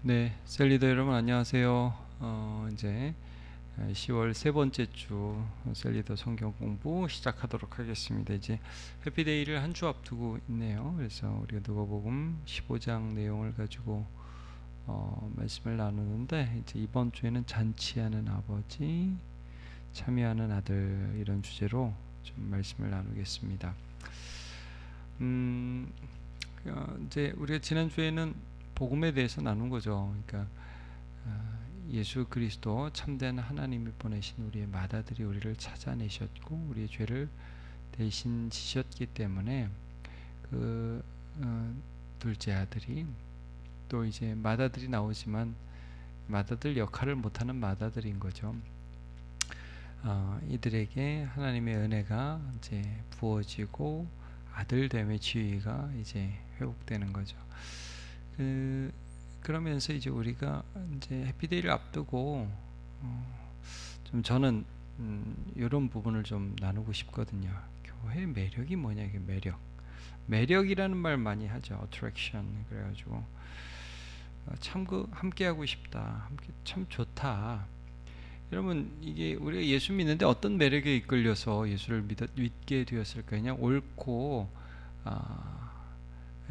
네, 셀리더 여러분 안녕하세요. 이제 10월 세 번째 주 셀리더 성경 공부 시작하도록 하겠습니다. 이제 해피데이를 한 주 앞두고 있네요. 그래서 우리가 누가복음 15장 내용을 가지고 말씀을 나누는데, 이제 이번 주에는 잔치하는 아버지, 참여하는 아들, 이런 주제로 좀 말씀을 나누겠습니다. 이제 우리가 지난 주에는 복음에 대해서 나눈 거죠. 그러니까 예수 그리스도 참된 하나님이 보내신 우리의 맏아들이 우리를 찾아내셨고 우리의 죄를 대신 지셨기 때문에 그 둘째 아들이, 또 이제 맏아들이 나오지만 맏아들 역할을 못하는 맏아들인 거죠. 이들에게 하나님의 은혜가 이제 부어지고 아들됨의 지위가 이제 회복되는 거죠. 그러면서 이제 우리가 이제 해피데이를 앞두고 좀 저는 이런 부분을 좀 나누고 싶거든요. 교회의 매력이 뭐냐, 이게 매력이라는 말 많이 하죠. attraction. 그래가지고 참 함께 하고 싶다, 함께 참 좋다. 여러분, 이게 우리가 예수 믿는데 어떤 매력에 이끌려서 예수를 믿게 되었을까요? 그냥 옳고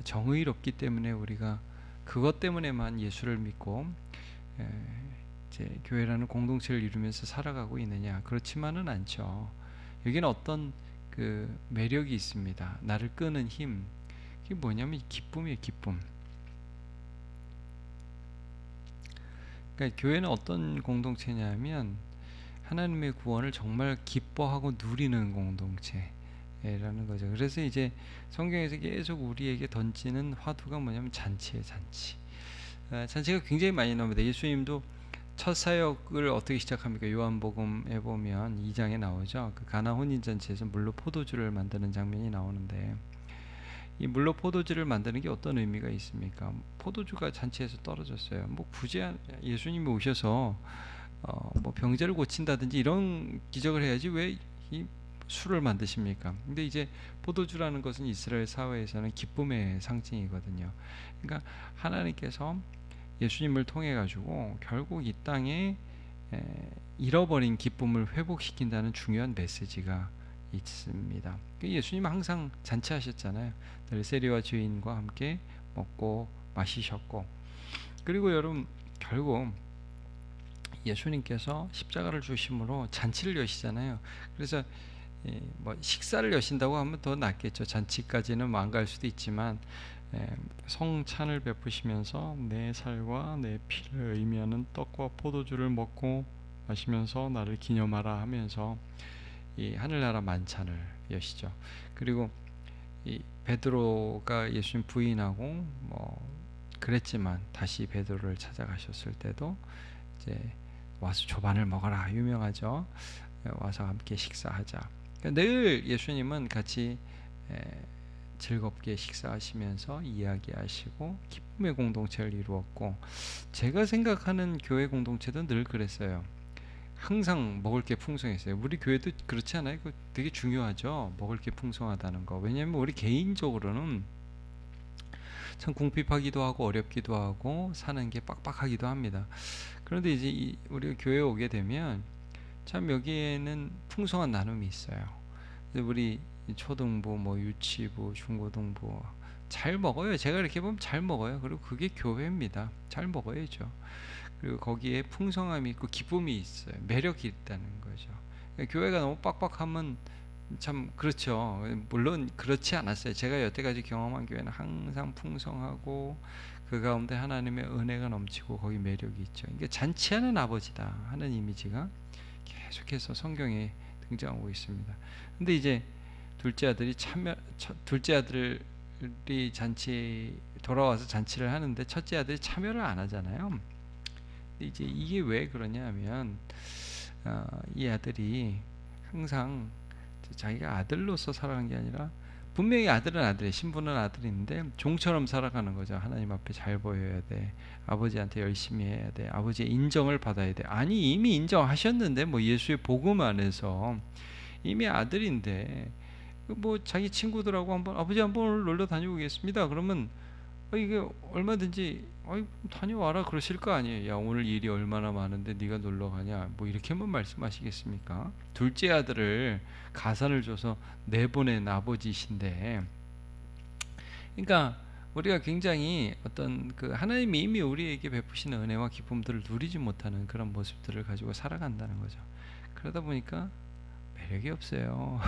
정의롭기 때문에 우리가 그것 때문에만 예수를 믿고 이제 교회라는 공동체를 이루면서 살아가고 있느냐? 그렇지만은 않죠. 여기는 어떤 그 매력이 있습니다. 나를 끄는 힘. 이게 뭐냐면 기쁨이에요, 기쁨. 그러니까 교회는 어떤 공동체냐면 하나님의 구원을 정말 기뻐하고 누리는 공동체라는 거죠. 그래서 이제 성경에서 계속 우리에게 던지는 화두가 뭐냐면 잔치예요, 잔치. 잔치가 굉장히 많이 나옵니다. 예수님도 첫 사역을 어떻게 시작합니까? 요한복음에 보면 2장에 나오죠. 그 가나 혼인잔치에서 물로 포도주를 만드는 장면이 나오는데, 이 물로 포도주를 만드는 게 어떤 의미가 있습니까? 포도주가 잔치에서 떨어졌어요. 뭐 굳이 예수님이 오셔서 뭐 병자를 고친다든지 이런 기적을 해야지 왜 이 술을 만드십니까? 근데 이제 포도주라는 것은 이스라엘 사회에서는 기쁨의 상징이거든요. 그러니까 하나님께서 예수님을 통해 가지고 결국 이 땅에 잃어버린 기쁨을 회복시킨다는 중요한 메시지가 있습니다. 예수님은 항상 잔치하셨잖아요. 늘 세리와 주인과 함께 먹고 마시셨고, 그리고 여러분, 결국 예수님께서 십자가를 주심으로 잔치를 여시잖아요. 그래서 뭐 식사를 여신다고 하면 더 낫겠죠. 잔치까지는 안 갈 수도 있지만 성찬을 베푸시면서 내 살과 내 피를 의미하는 떡과 포도주를 먹고 마시면서 나를 기념하라 하면서 이 하늘나라 만찬을 여시죠. 그리고 이 베드로가 예수님 부인하고 뭐 그랬지만 다시 베드로를 찾아가셨을 때도 이제 와서 조반을 먹어라, 유명하죠. 와서 함께 식사하자. 그러니까 늘 예수님은 같이 즐겁게 식사하시면서 이야기하시고 기쁨의 공동체를 이루었고, 제가 생각하는 교회 공동체도 늘 그랬어요. 항상 먹을 게 풍성했어요. 우리 교회도 그렇지 않아요? 그 되게 중요하죠. 먹을 게 풍성하다는 거. 왜냐하면 우리 개인적으로는 참 궁핍하기도 하고 어렵기도 하고 사는 게 빡빡하기도 합니다. 그런데 이제 우리가 교회에 오게 되면 참 여기에는 풍성한 나눔이 있어요. 우리 초등부, 뭐 유치부, 중고등부 잘 먹어요. 제가 이렇게 보면 잘 먹어요. 그리고 그게 교회입니다. 잘 먹어야죠. 그리고 거기에 풍성함이 있고 기쁨이 있어요. 매력이 있다는 거죠. 그러니까 교회가 너무 빡빡하면 참 그렇죠. 물론 그렇지 않았어요. 제가 여태까지 경험한 교회는 항상 풍성하고 그 가운데 하나님의 은혜가 넘치고 거기 매력이 있죠. 이게 잔치하는 아버지다 하는 이미지가 계속해서 성경에 등장하고 있습니다. 근데 이제 둘째 아들이 잔치 돌아와서 잔치를 하는데 첫째 아들이 참여를 안 하잖아요. 근데 이제 이게 왜 그러냐면 이 아들이 항상 자기가 아들로서 살아가는 게 아니라, 분명히 아들은 아들이에요. 신분은 아들인데 종처럼 살아가는 거죠. 하나님 앞에 잘 보여야 돼. 아버지한테 열심히 해야 돼. 아버지의 인정을 받아야 돼. 아니, 이미 인정하셨는데, 뭐 예수의 복음 안에서 이미 아들인데, 뭐 자기 친구들하고 한번 아버지 한번 놀러 다녀오겠습니다. 그러면 이게 얼마든지 어이 다녀와라 그러실 거 아니에요. 야 오늘 일이 얼마나 많은데 네가 놀러 가냐 뭐 이렇게만 말씀하시겠습니까? 둘째 아들을 가산을 줘서 내보낸 아버지신데, 그러니까 우리가 굉장히 어떤 그 하나님이 이미 우리에게 베푸시는 은혜와 기쁨들을 누리지 못하는 그런 모습들을 가지고 살아간다는 거죠. 그러다 보니까 매력이 없어요.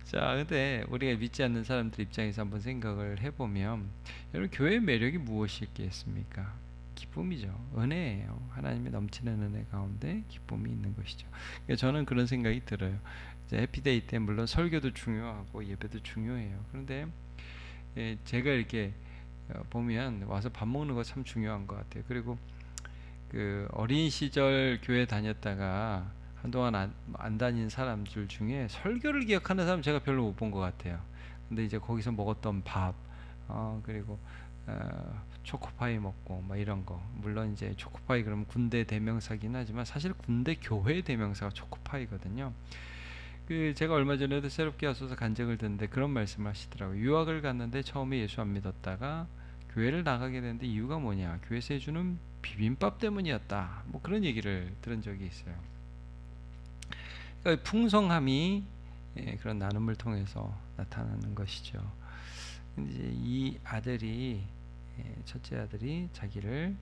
자, 근데 우리가 믿지 않는 사람들 입장에서 한번 생각을 해보면, 여러분 교회의 매력이 무엇이겠습니까? 기쁨이죠. 은혜예요. 하나님의 넘치는 은혜 가운데 기쁨이 있는 것이죠. 그러니까 저는 그런 생각이 들어요. 이제 해피데이 때 물론 설교도 중요하고 예배도 중요해요. 그런데 제가 이렇게 보면 와서 밥 먹는 거 참 중요한 것 같아요. 그리고 그 어린 시절 교회 다녔다가 한동안 안 다닌 사람들 중에 설교를 기억하는 사람 제가 별로 못 본 것 같아요. 근데 이제 거기서 먹었던 밥, 그리고 초코파이 먹고 막 이런 거. 물론 이제 초코파이 그러면 군대 대명사긴 하지만 사실 군대 교회 대명사가 초코파이거든요. 그 제가 얼마 전에도 새롭게 와서 간증을 듣는데 그런 말씀을 하시더라고요. 유학을 갔는데 처음에 예수 안 믿었다가 교회를 나가게 됐는데 이유가 뭐냐? 교회에서 해주는 비빔밥 때문이었다. 뭐 그런 얘기를 들은 적이 있어요. 그러니까 풍성함이 그런 나눔을 통해서 나타나는 것이죠. 이제 이 아들이 첫째 아들이 자기를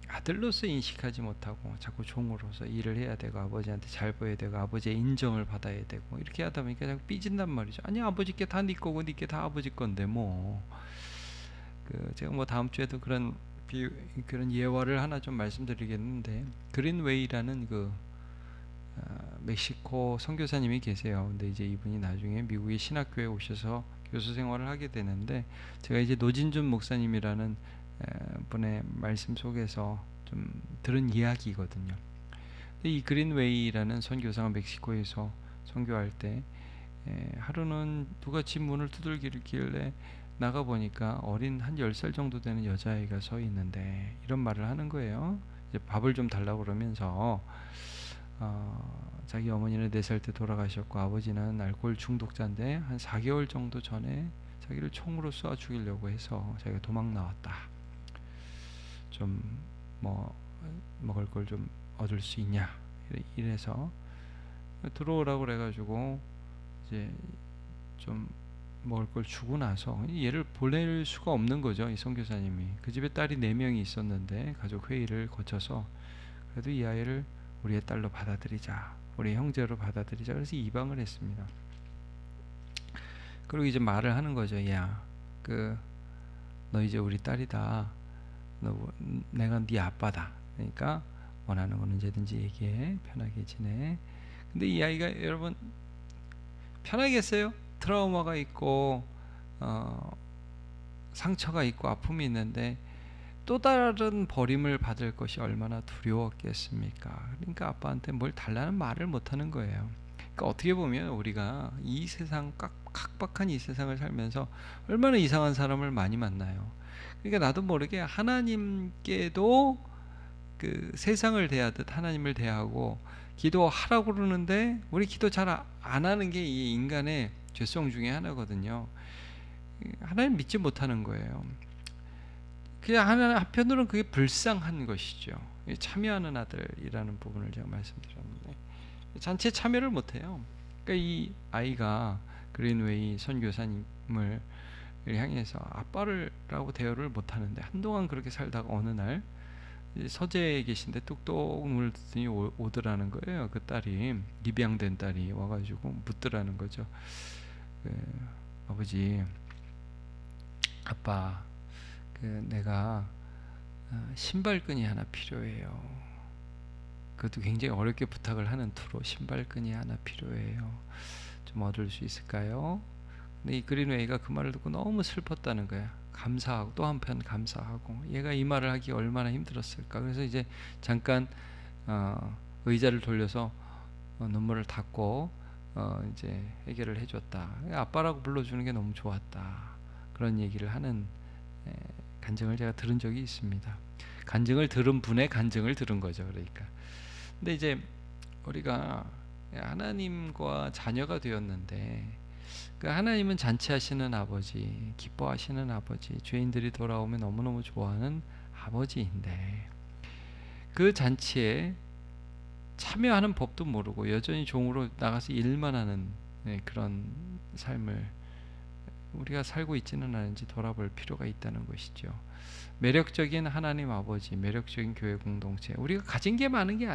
아들로서 인식하지 못하고 자꾸 종으로서 일을 해야 되고 아버지한테 잘 보여야 되고 아버지의 인정을 받아야 되고 이렇게 하다 보니까 자꾸 삐진단 말이죠. 아니 아버지께 다 네 거고 네게 다 아버지 건데 뭐. 그 제가 뭐 다음 주에도 그런 예화를 하나 좀 말씀드리겠는데, 그린웨이라는 그 멕시코 선교사님이 계세요. 근데 이제 이분이 나중에 미국의 신학교에 오셔서 교수 생활을 하게 되는데, 제가 이제 노진준 목사님이라는 분의 말씀 속에서 좀 들은 이야기거든요. 근데 이 그린웨이라는 선교사가 멕시코에서 선교할 때 하루는 누가 집 문을 두들기길래 나가 보니까 어린 한 10살 정도 되는 여자아이가 서 있는데 이런 말을 하는 거예요. 이제 밥을 좀 달라고 그러면서 자기 어머니는 4살 때 돌아가셨고 아버지는 알코올 중독자인데 한 4개월 정도 전에 자기를 총으로 쏴 죽이려고 해서 자기가 도망 나왔다. 좀 뭐 먹을 걸 좀 얻을 수 있냐 이래서 들어오라고 그래가지고 이제 좀 먹을 걸 주고 나서 얘를 보낼 수가 없는 거죠. 이 선교사님이 그 집에 딸이 4명이 있었는데 가족 회의를 거쳐서 그래도 이 아이를 우리의 딸로 받아들이자, 우리의 형제로 받아들이자, 그래서 입양을 했습니다. 그리고 이제 말을 하는 거죠. 야, 너 이제 우리 딸이다. 내가 네 아빠다. 그러니까 원하는 건 언제든지 얘기해. 편하게 지내. 근데 이 아이가 여러분 편하겠어요? 트라우마가 있고 상처가 있고 아픔이 있는데 또 다른 버림을 받을 것이 얼마나 두려웠겠습니까? 그러니까 아빠한테 뭘 달라는 말을 못하는 거예요. 그러니까 어떻게 보면 우리가 이 세상 각박한 이 세상을 살면서 얼마나 이상한 사람을 많이 만나요. 그러니까 나도 모르게 하나님께도 그 세상을 대하듯 하나님을 대하고 기도하라고 그러는데 우리 기도 잘 안 하는 게 이 인간의 죄성 중에 하나거든요. 하나님 믿지 못하는 거예요. 그냥 한편으로는 그게 불쌍한 것이죠. 참여하는 아들이라는 부분을 제가 말씀드렸는데 잔치에 참여를 못해요. 그러니까 이 아이가 그린웨이 선교사님을 향해서 아빠라고 대화를 못하는데 한동안 그렇게 살다가 어느 날 서재에 계신데 뚝뚝 문을 듣더니 오더라는 거예요. 그 딸이, 입양된 딸이 와가지고 묻더라는 거죠. 아버지, 아빠, 내가 신발끈이 하나 필요해요. 그것도 굉장히 어렵게 부탁을 하는 투로 신발끈이 하나 필요해요. 좀 얻을 수 있을까요? 근데 이 그린웨이가 그 말을 듣고 너무 슬펐다는 거야. 감사하고 또 한편 감사하고 얘가 이 말을 하기 얼마나 힘들었을까. 그래서 이제 잠깐 의자를 돌려서 눈물을 닦고 이제 해결을 해줬다. 아빠라고 불러주는 게 너무 좋았다. 그런 얘기를 하는 간증을 제가 들은 적이 있습니다. 간증을 들은 분의 간증을 들은 거죠. 그러니까. 근데 이제 우리가 하나님과 자녀가 되었는데 그 하나님은 잔치하시는 아버지, 기뻐하시는 아버지, 죄인들이 돌아오면 너무너무 좋아하는 아버지인데 그 잔치에 참여하는 법도 모르고 여전히 종으로 나가서 일만 하는 그런 삶을 우리가 살고 있지는 않은지 돌아볼 필요가 있다는 것이죠. 매력적인 하나님 아버지, 매력적인 교회 공동체, 우리가 가진 게 많은 게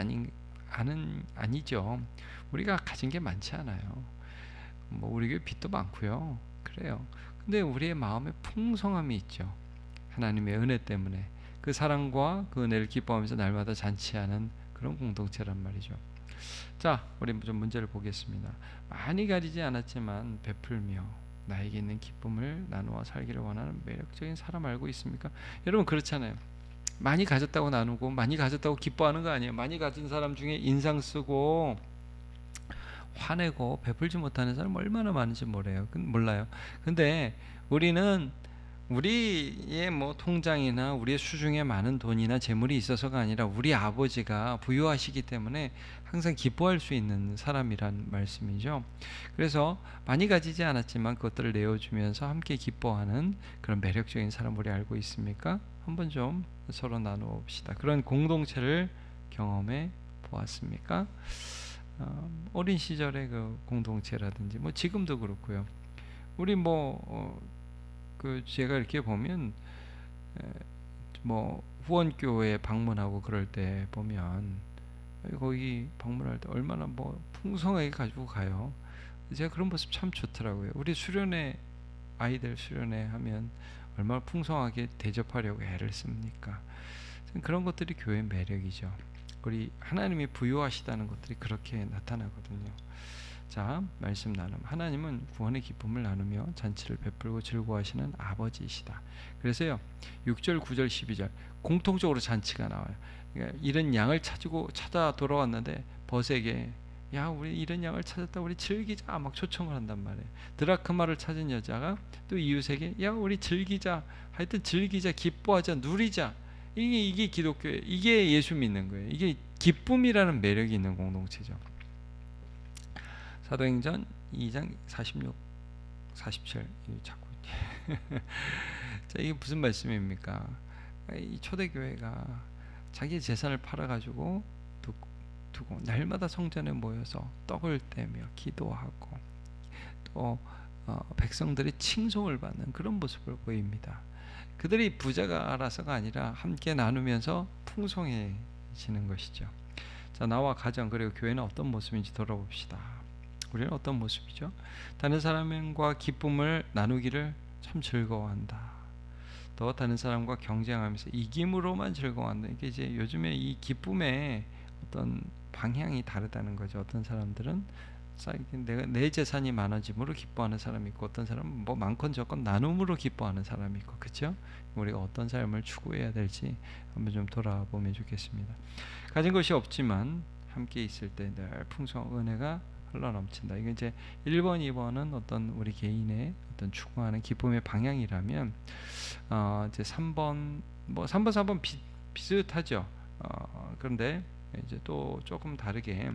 아니죠. 우리가 가진 게 많지 않아요. 뭐 우리 교회 빚도 많고요. 그래요. 근데 우리의 마음에 풍성함이 있죠. 하나님의 은혜 때문에 그 사랑과 그 은혜를 기뻐하면서 날마다 잔치하는 그런 공동체란 말이죠. 자, 우리 좀 문제를 보겠습니다. 많이 가지지 않았지만 베풀며 나에게 있는 기쁨을 나누어 살기를 원하는 매력적인 사람 알고 있습니까? 여러분 그렇잖아요. 많이 가졌다고 나누고 많이 가졌다고 기뻐하는 거 아니에요. 많이 가진 사람 중에 인상 쓰고 화내고 베풀지 못하는 사람 얼마나 많은지 몰라요. 근데 우리는 우리의 뭐 통장이나 우리의 수중에 많은 돈이나 재물이 있어서가 아니라 우리 아버지가 부유하시기 때문에 항상 기뻐할 수 있는 사람이란 말씀이죠. 그래서 많이 가지지 않았지만 그것들을 내어주면서 함께 기뻐하는 그런 매력적인 사람 우리 알고 있습니까? 한번 좀 서로 나누어 봅시다. 그런 공동체를 경험해 보았습니까? 어린 시절의 그 공동체라든지 뭐 지금도 그렇고요. 우리 그 제가 이렇게 보면 뭐 후원교회 방문하고 그럴 때 보면 거기 방문할 때 얼마나 뭐 풍성하게 가지고 가요. 제가 그런 모습 참 좋더라고요. 우리 수련회 아이들 수련회 하면 얼마나 풍성하게 대접하려고 애를 씁니까? 그런 것들이 교회의 매력이죠. 우리 하나님이 부유하시다는 것들이 그렇게 나타나거든요. 자, 말씀 나눔. 하나님은 구원의 기쁨을 나누며 잔치를 베풀고 즐거워하시는 아버지이시다. 그래서요 6절 9절 12절 공통적으로 잔치가 나와요. 그러니까 잃은 양을 찾아 돌아왔는데 벗에게 야 우리 잃은 양을 찾았다 우리 즐기자 막 초청을 한단 말이에요. 드라크마를 찾은 여자가 또 이웃에게 야 우리 즐기자 하여튼 즐기자 기뻐하자 누리자 이게 기독교예요. 이게 예수 믿는 거예요. 이게 기쁨이라는 매력이 있는 공동체죠. 사도행전 2장 46, 47 자꾸 자, 이게 무슨 말씀입니까? 이 초대교회가 자기 재산을 팔아가지고 두고 날마다 성전에 모여서 떡을 떼며 기도하고 또 백성들이 칭송을 받는 그런 모습을 보입니다. 그들이 부자가 알아서가 아니라 함께 나누면서 풍성해지는 것이죠. 자, 나와 가정 그리고 교회는 어떤 모습인지 돌아봅시다. 우리는 어떤 모습이죠? 다른 사람과 기쁨을 나누기를 참 즐거워한다. 또 다른 사람과 경쟁하면서 이김으로만 즐거워한다. 이게 이제 요즘에 이 기쁨의 어떤 방향이 다르다는 거죠. 어떤 사람들은 내 재산이 많아짐으로 기뻐하는 사람이 있고 어떤 사람은 뭐 많건 적건 나눔으로 기뻐하는 사람이 있고 그렇죠? 우리가 어떤 삶을 추구해야 될지 한번 좀 돌아보면 좋겠습니다. 가진 것이 없지만 함께 있을 때 늘 풍성한 은혜가 흘러넘친다. 이게 이제 1번, 2번은 어떤 우리 개인의 어떤 추구하는 기쁨의 방향이라면 이제 3번, 4번 비슷하죠. 그런데 이제 또 조금 다르게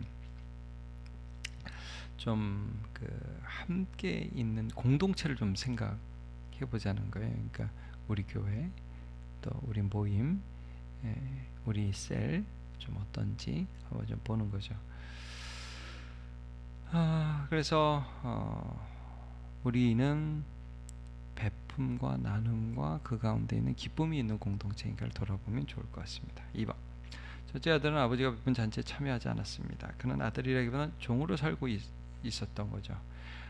좀 그 함께 있는 공동체를 좀 생각해 보자는 거예요. 그러니까 우리 교회, 또 우리 모임, 우리 셀 좀 어떤지 한번 좀 보는 거죠. 그래서 우리는 베품과 나눔과 그 가운데 있는 기쁨이 있는 공동체인가를 돌아보면 좋을 것 같습니다. 2번. 첫째 아들은 아버지가 베푼 잔치에 참여하지 않았습니다. 그는 아들이라기보다는 종으로 살고 있었던 거죠.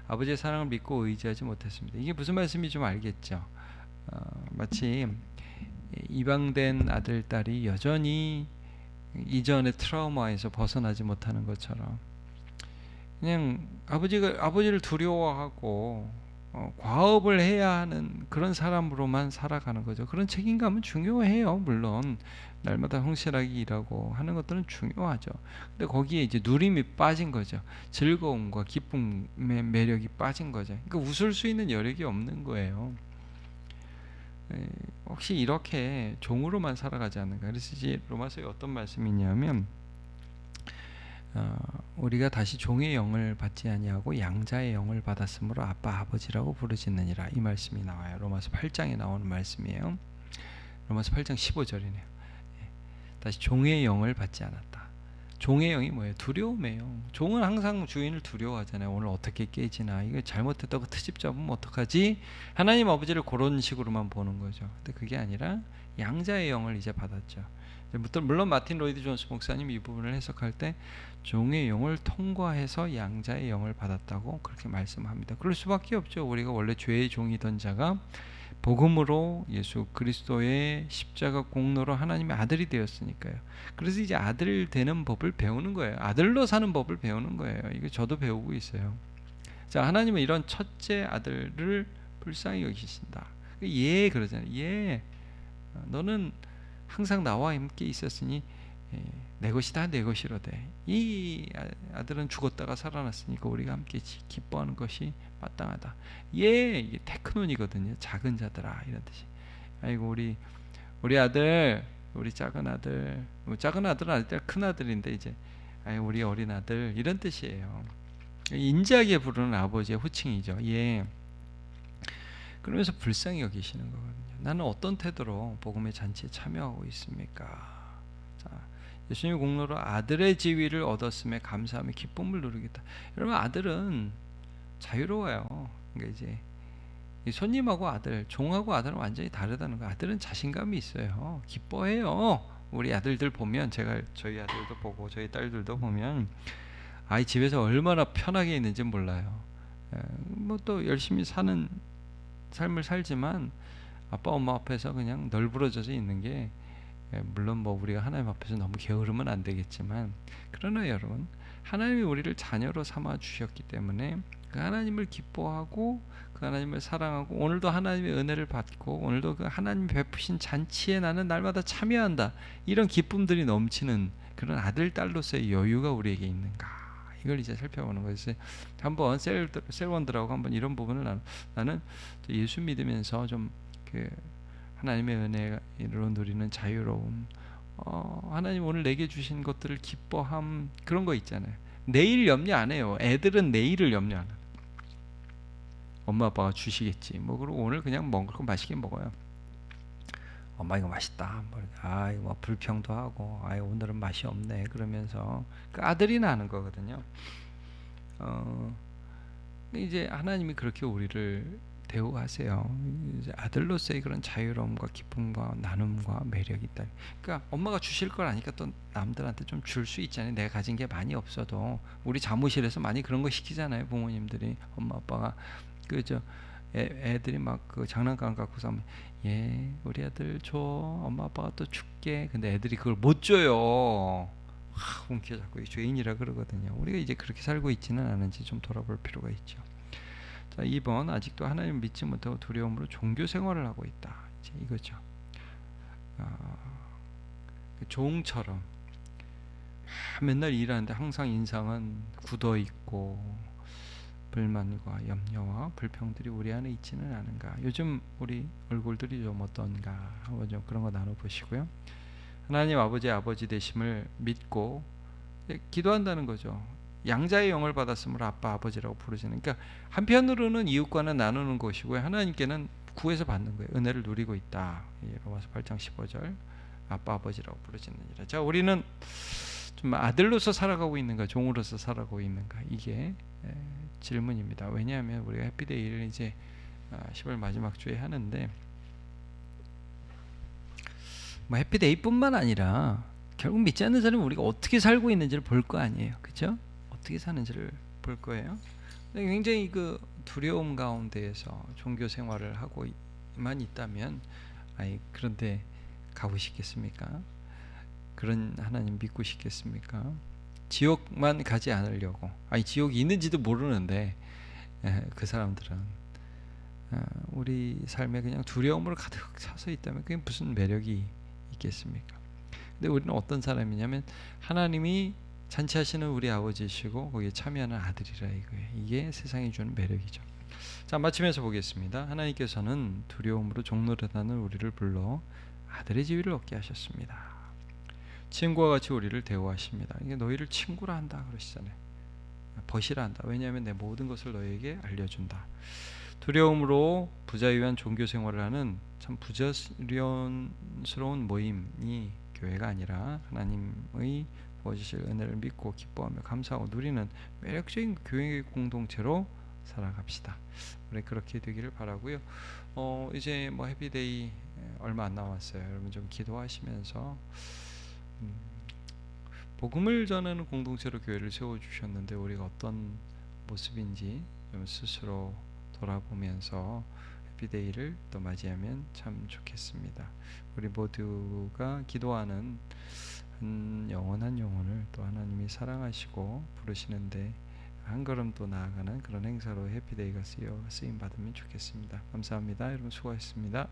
아버지의 사랑을 믿고 의지하지 못했습니다. 이게 무슨 말씀인지 좀 알겠죠. 마치 입양된 아들, 딸이 여전히 이전의 트라우마에서 벗어나지 못하는 것처럼 그냥 아버지를 두려워하고 과업을 해야 하는 그런 사람으로만 살아가는 거죠. 그런 책임감은 중요해요. 물론 날마다 성실하게 일하고 하는 것들은 중요하죠. 근데 거기에 이제 누림이 빠진 거죠. 즐거움과 기쁨의 매력이 빠진 거죠. 그러니까 웃을 수 있는 여력이 없는 거예요. 혹시 이렇게 종으로만 살아가지 않는가? 그래서 이제 로마서에 어떤 말씀이 있냐면 우리가 다시 종의 영을 받지 아니하고 양자의 영을 받았으므로 아빠 아버지라고 부르짖느니라. 이 말씀이 나와요. 로마서 8장에 나오는 말씀이에요. 로마서 8장 15절이네요. 다시 종의 영을 받지 않았다. 종의 영이 뭐예요? 두려움이에요. 종은 항상 주인을 두려워하잖아요. 오늘 어떻게 깨지나, 이거 잘못했다고 트집 잡으면 어떡하지? 하나님 아버지를 그런 식으로만 보는 거죠. 근데 그게 아니라 양자의 영을 이제 받았죠. 물론 마틴 로이드 존스 목사님 이 부분을 해석할 때 종의 영을 통과해서 양자의 영을 받았다고 그렇게 말씀합니다. 그럴 수밖에 없죠. 우리가 원래 죄의 종이던 자가 복음으로 예수 그리스도의 십자가 공로로 하나님의 아들이 되었으니까요. 그래서 이제 아들 되는 법을 배우는 거예요. 아들로 사는 법을 배우는 거예요. 이거 저도 배우고 있어요. 자, 하나님은 이런 첫째 아들을 불쌍히 여기신다. 예, 그러잖아요. 예, 너는 항상 나와 함께 있었으니 내 것이 다 내 것이로되 이 아들은 죽었다가 살아났으니까 우리가 함께 기뻐하는 것이 마땅하다. 예, 이게 테크논이거든요. 작은 자들아, 이런 뜻이. 아이고 우리 아들, 우리 작은 아들, 작은 아들은 아닐 때 큰 아들인데 이제 아이고 우리 어린 아들, 이런 뜻이에요. 인자하게 부르는 아버지의 호칭이죠. 예. 그러면서 불쌍히 여기시는 거거든요. 나는 어떤 태도로 복음의 잔치에 참여하고 있습니까? 자, 예수님의 공로로 아들의 지위를 얻었음에 감사하며 기쁨을 누리겠다. 여러분, 아들은 자유로워요. 그러니까 이제 이 손님하고 아들, 종하고 아들은 완전히 다르다는 거. 아들은 자신감이 있어요. 기뻐해요. 우리 아들들 보면, 제가 저희 아들도 보고 저희 딸들도 보면 아이 집에서 얼마나 편하게 있는지 몰라요. 뭐 또 열심히 사는 삶을 살지만 아빠 엄마 앞에서 그냥 널브러져서 있는 게, 물론 뭐 우리가 하나님 앞에서 너무 게으르면 안 되겠지만, 그러나 여러분, 하나님이 우리를 자녀로 삼아 주셨기 때문에 그 하나님을 기뻐하고 그 하나님을 사랑하고 오늘도 하나님의 은혜를 받고 오늘도 그 하나님 베푸신 잔치에 나는 날마다 참여한다, 이런 기쁨들이 넘치는 그런 아들 딸로서의 여유가 우리에게 있는가, 이걸 이제 살펴보는 거예요. 한번 셀원들하고 한번 이런 부분을 나는 예수 믿으면서 좀 그 하나님의 은혜로 누리는 자유로움, 하나님 오늘 내게 주신 것들을 기뻐함, 그런 거 있잖아요. 내일 염려 안 해요. 애들은 내일을 염려 안 해요. 엄마 아빠가 주시겠지. 뭐 그리고 오늘 그냥 먹을 거 맛있게 먹어요. 엄마 이거 맛있다. 아 이거 뭐 불평도 하고, 아 오늘은 맛이 없네. 그러면서 그 아들이 나는 거거든요. 이제 하나님이 그렇게 우리를 대우하세요. 이제 아들로서의 그런 자유로움과 기쁨과 나눔과 매력이 있다. 그러니까 엄마가 주실 걸 아니까 또 남들한테 좀 줄 수 있잖아요. 내가 가진 게 많이 없어도. 우리 사무실에서 많이 그런 거 시키잖아요. 부모님들이, 엄마 아빠가 그저 애들이 막 그 장난감 갖고서 하면, 예 우리 아들 줘, 엄마 아빠가 또 줄게. 근데 애들이 그걸 못 줘요. 움켜 잡고 죄인이라 그러거든요. 우리가 이제 그렇게 살고 있지는 않은지 좀 돌아볼 필요가 있죠. 자, 2번, 아직도 하나님을 믿지 못하고 두려움으로 종교 생활을 하고 있다. 이제 이거죠. 종처럼 맨날 일하는데 항상 인상은 굳어 있고 불만과 염려와 불평들이 우리 안에 있지는 않은가. 요즘 우리 얼굴들이 좀 어떤가 한번 좀 그런 거 나눠보시고요. 하나님 아버지 되심을 믿고 기도한다는 거죠. 양자의 영을 받았으므로 아빠 아버지라고 부르시는. 그러니까 한편으로는 이웃과는 나누는 것이고요, 하나님께는 구해서 받는 거예요. 은혜를 누리고 있다. 로마서 8장 15절 아빠 아버지라고 부르시느니라. 자, 우리는 좀 아들로서 살아가고 있는가, 종으로서 살아가고 있는가, 이게 질문입니다. 왜냐하면 우리가 해피데이를 이제 10월 마지막 주에 하는데, 뭐 해피데이뿐만 아니라 결국 믿지 않는 사람은 우리가 어떻게 살고 있는지를 볼 거 아니에요, 그렇죠? 어떻게 사는지를 볼 거예요. 굉장히 그 두려움 가운데에서 종교 생활을 하고만 있다면, 그런데 가고 싶겠습니까? 그런 하나님 믿고 싶겠습니까? 지옥만 가지 않으려고, 지옥이 있는지도 모르는데 그 사람들은 우리 삶에 그냥 두려움으로 가득 차서 있다면 그게 무슨 매력이 있겠습니까? 근데 우리는 어떤 사람이냐면 하나님이 잔치하시는 우리 아버지시고 거기에 참여하는 아들이라 이거예요. 이게 세상이 주는 매력이죠. 자, 마치면서 보겠습니다. 하나님께서는 두려움으로 종노릇하는 우리를 불러 아들의 지위를 얻게 하셨습니다. 친구와 같이 우리를 대우하십니다. 이게 너희를 친구라 한다 그러시잖아요. 벗이라 한다. 왜냐하면 내 모든 것을 너에게 알려준다. 두려움으로 부자에 위한 종교 생활을 하는 참 부자연스러운 모임이 교회가 아니라 하나님의 부어주실 은혜를 믿고 기뻐하며 감사하고 누리는 매력적인 교회 공동체로 살아갑시다. 우리 그렇게 되기를 바라고요. 이제 뭐 해피데이 얼마 안 남았어요. 여러분 좀 기도하시면서 복음을 전하는 공동체로 교회를 세워주셨는데 우리가 어떤 모습인지 좀 스스로 돌아보면서 해피데이를 또 맞이하면 참 좋겠습니다. 우리 모두가 기도하는 한 영혼을 또 하나님이 사랑하시고 부르시는데 한 걸음 또 나아가는 그런 행사로 해피데이가 쓰임 받으면 좋겠습니다. 감사합니다. 여러분 수고하셨습니다.